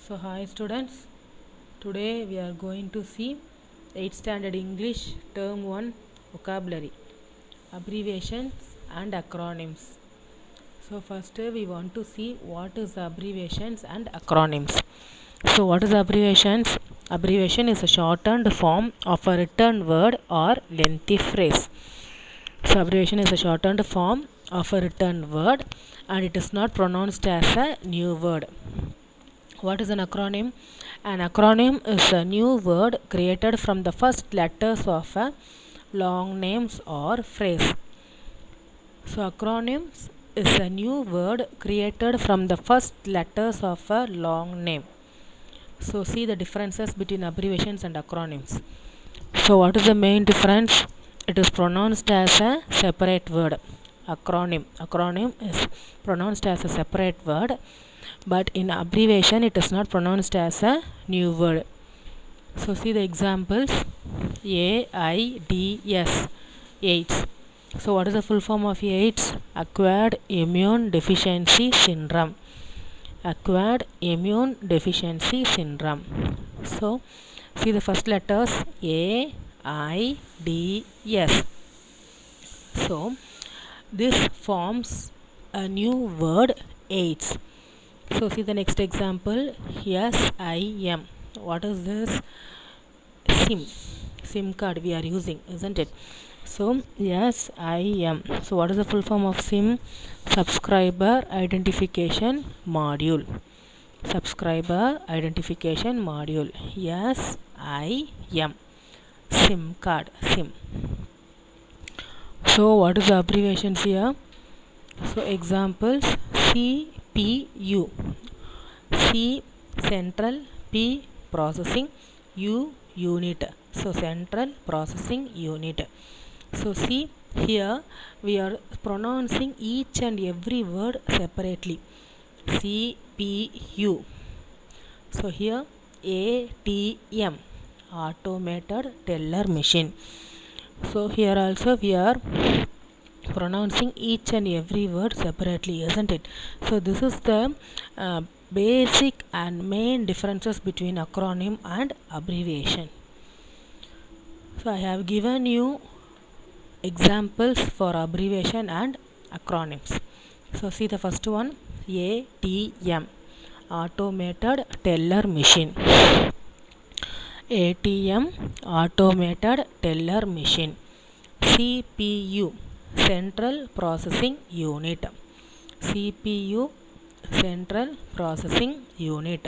So hi students, today we are going to see 8th standard English term 1 vocabulary, abbreviations and acronyms. So first we want to see what is abbreviations and acronyms. So what is abbreviations? Abbreviation is a shortened form of a written word or lengthy phrase. So abbreviation is a shortened form of a written word and it is not pronounced as a new word. What is an acronym? An acronym is a new word created from the first letters of a long names or phrase. So acronyms is a new word created from the first letters of a long name. So see the differences between abbreviations and acronyms. So what is the main difference? It is pronounced as a separate word. Acronym is pronounced as a separate word, but in abbreviation it is not pronounced as a new word. So see the examples. AIDS, AIDS. So what is the full form of AIDS? Acquired immune deficiency syndrome. Acquired immune deficiency syndrome. So see the first letters AIDS. So this forms a new word AIDS. So see the next example. SIM. What is this? SIM card we are using, isn't it? So SIM. So what is the full form of SIM? Subscriber identification module. Subscriber identification module. SIM. SIM card. SIM. So what is the abbreviations here? So examples: CPU. C central, P processing, U unit. So central processing unit. So see here we are pronouncing each and every word separately. CPU. So here ATM, automated teller machine. So here also we are pronouncing each and every word separately, isn't it? So this is the basic and main differences between acronym and abbreviation. So I have given you examples for abbreviation and acronyms. So see the first one, ATM, automated teller machine. ATM, automated teller machine. CPU, central processing unit. CPU, central processing unit.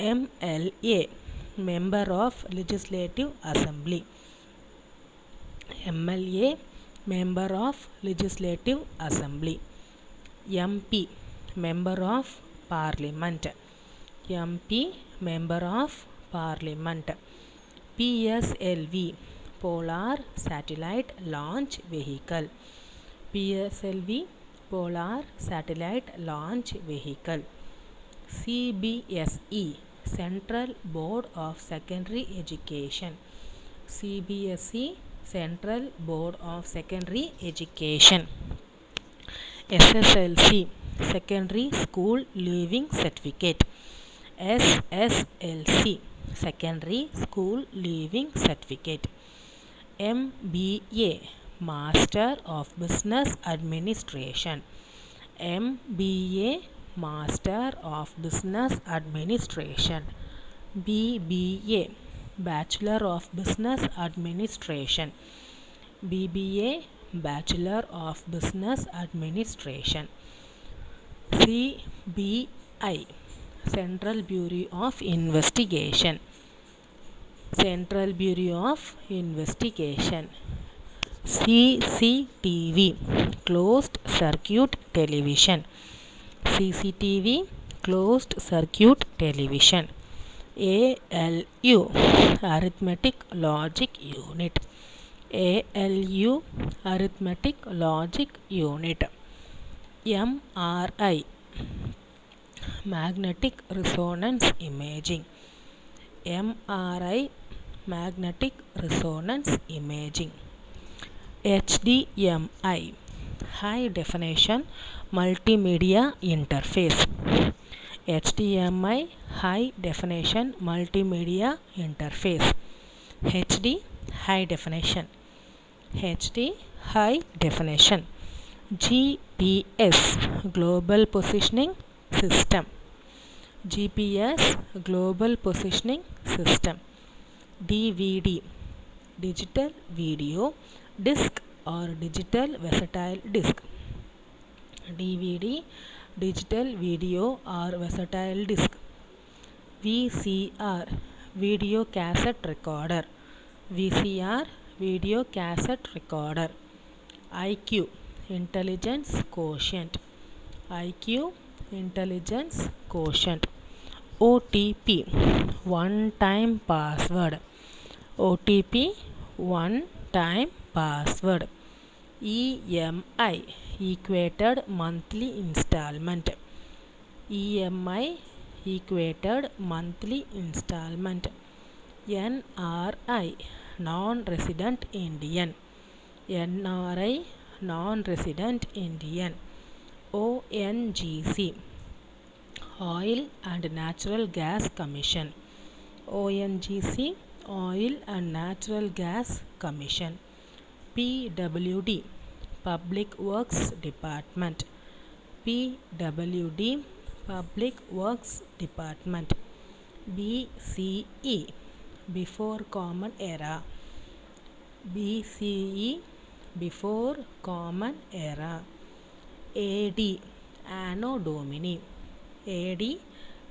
MLA, member of legislative assembly. MLA, member of legislative assembly. MP, member of parliament. MP, member of parliament. PSLV, polar satellite launch vehicle. PSLV, polar satellite launch vehicle. CBSE, Central Board of Secondary Education. CBSE, Central Board of Secondary Education. SSLC, Secondary School Leaving Certificate. SSLC, Secondary School Leaving Certificate. MBA, Master of Business Administration. MBA, Master of Business Administration. BBA, Bachelor of Business Administration. BBA, Bachelor of Business Administration. CBI, Central Bureau of Investigation. Central Bureau of Investigation. CCTV, Closed Circuit Television. CCTV, Closed Circuit Television. ALU, Arithmetic Logic Unit. ALU, Arithmetic Logic Unit. MRI, Magnetic Resonance Imaging. MRI, Magnetic Resonance Imaging. HDMI, High Definition Multimedia Interface. HDMI High Definition Multimedia Interface. HD High Definition. HD High Definition. GPS Global Positioning System. GPS Global Positioning System. DVD Digital Video Disc or Digital Versatile Disc. DVD Digital Video or Versatile Disc. VCR Video Cassette Recorder. VCR Video Cassette Recorder. IQ Intelligence Quotient. IQ Intelligence Quotient. OTP One Time Password. OTP One Time Password. EMI Equated Monthly Installment. EMI Equated Monthly Installment. NRI Non-Resident Indian. NRI Non-Resident Indian. ONGC Oil and Natural Gas Commission. ONGC Oil and Natural Gas Commission. PWD Public Works Department. PWD Public Works Department. BCE Before Common Era. BCE Before Common Era. AD Anno Domini. AD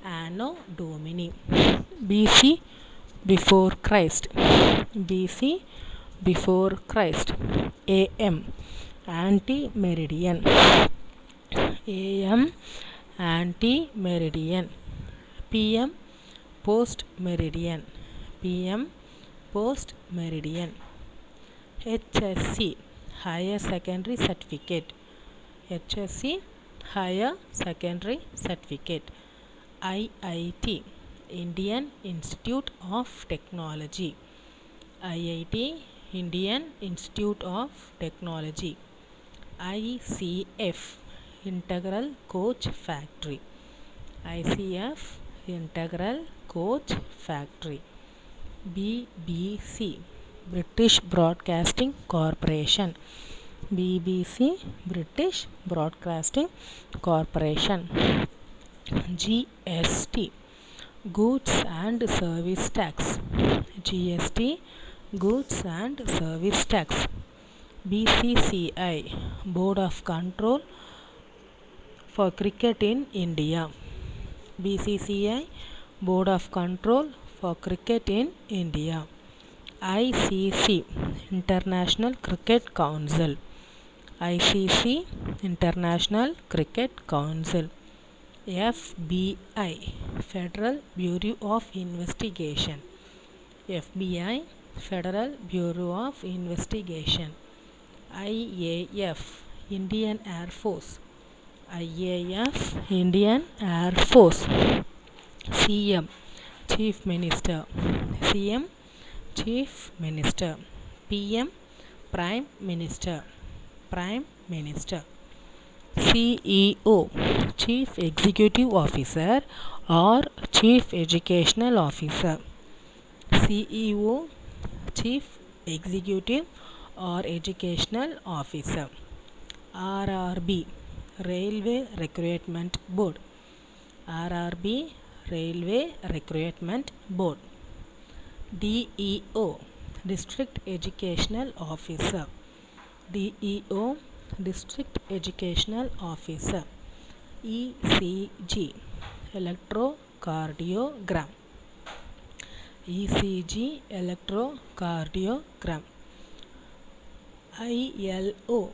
Anno Domini. BC Before Christ. BC Before Christ. AM Ante-meridian. AM Ante-meridian. PM Post-meridian. PM Post-meridian. HSC Higher Secondary Certificate. HSC Higher Secondary Certificate. IIT Indian Institute of Technology. IIT Indian Institute of Technology. ICF Integral Coach Factory. ICF Integral Coach Factory. BBC British Broadcasting Corporation. BBC British Broadcasting Corporation. GST Goods and Service Tax. GST Goods and Service Tax. BCCI Board of Control for Cricket in India. BCCI Board of Control for Cricket in India. ICC International Cricket Council. ICC International Cricket Council. FBI Federal Bureau of Investigation. FBI Federal Bureau of Investigation. IAF Indian Air Force. IAF Indian Air Force. CM Chief Minister. CM Chief Minister. PM Prime Minister. Prime Minister. CEO Chief Executive Officer or Chief Educational Officer. CEO Chief Executive or Educational Officer. RRB Railway Recruitment Board. RRB Railway Recruitment Board. DEO District Educational Officer. DEO District Educational Officer. ECG Electrocardiogram. ECG Electrocardiogram. ILO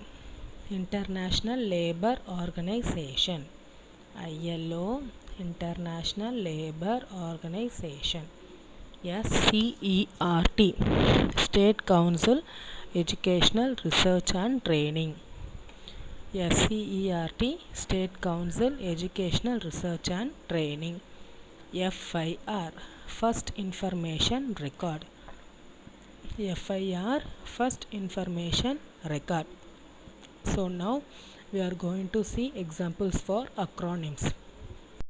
International Labour Organization. ILO International Labour Organization. SCERT State Council Educational Research and Training. SCERT State Council Educational Research and Training. FIR First Information Record. FIR First Information Record. So now we are going to see examples for acronyms.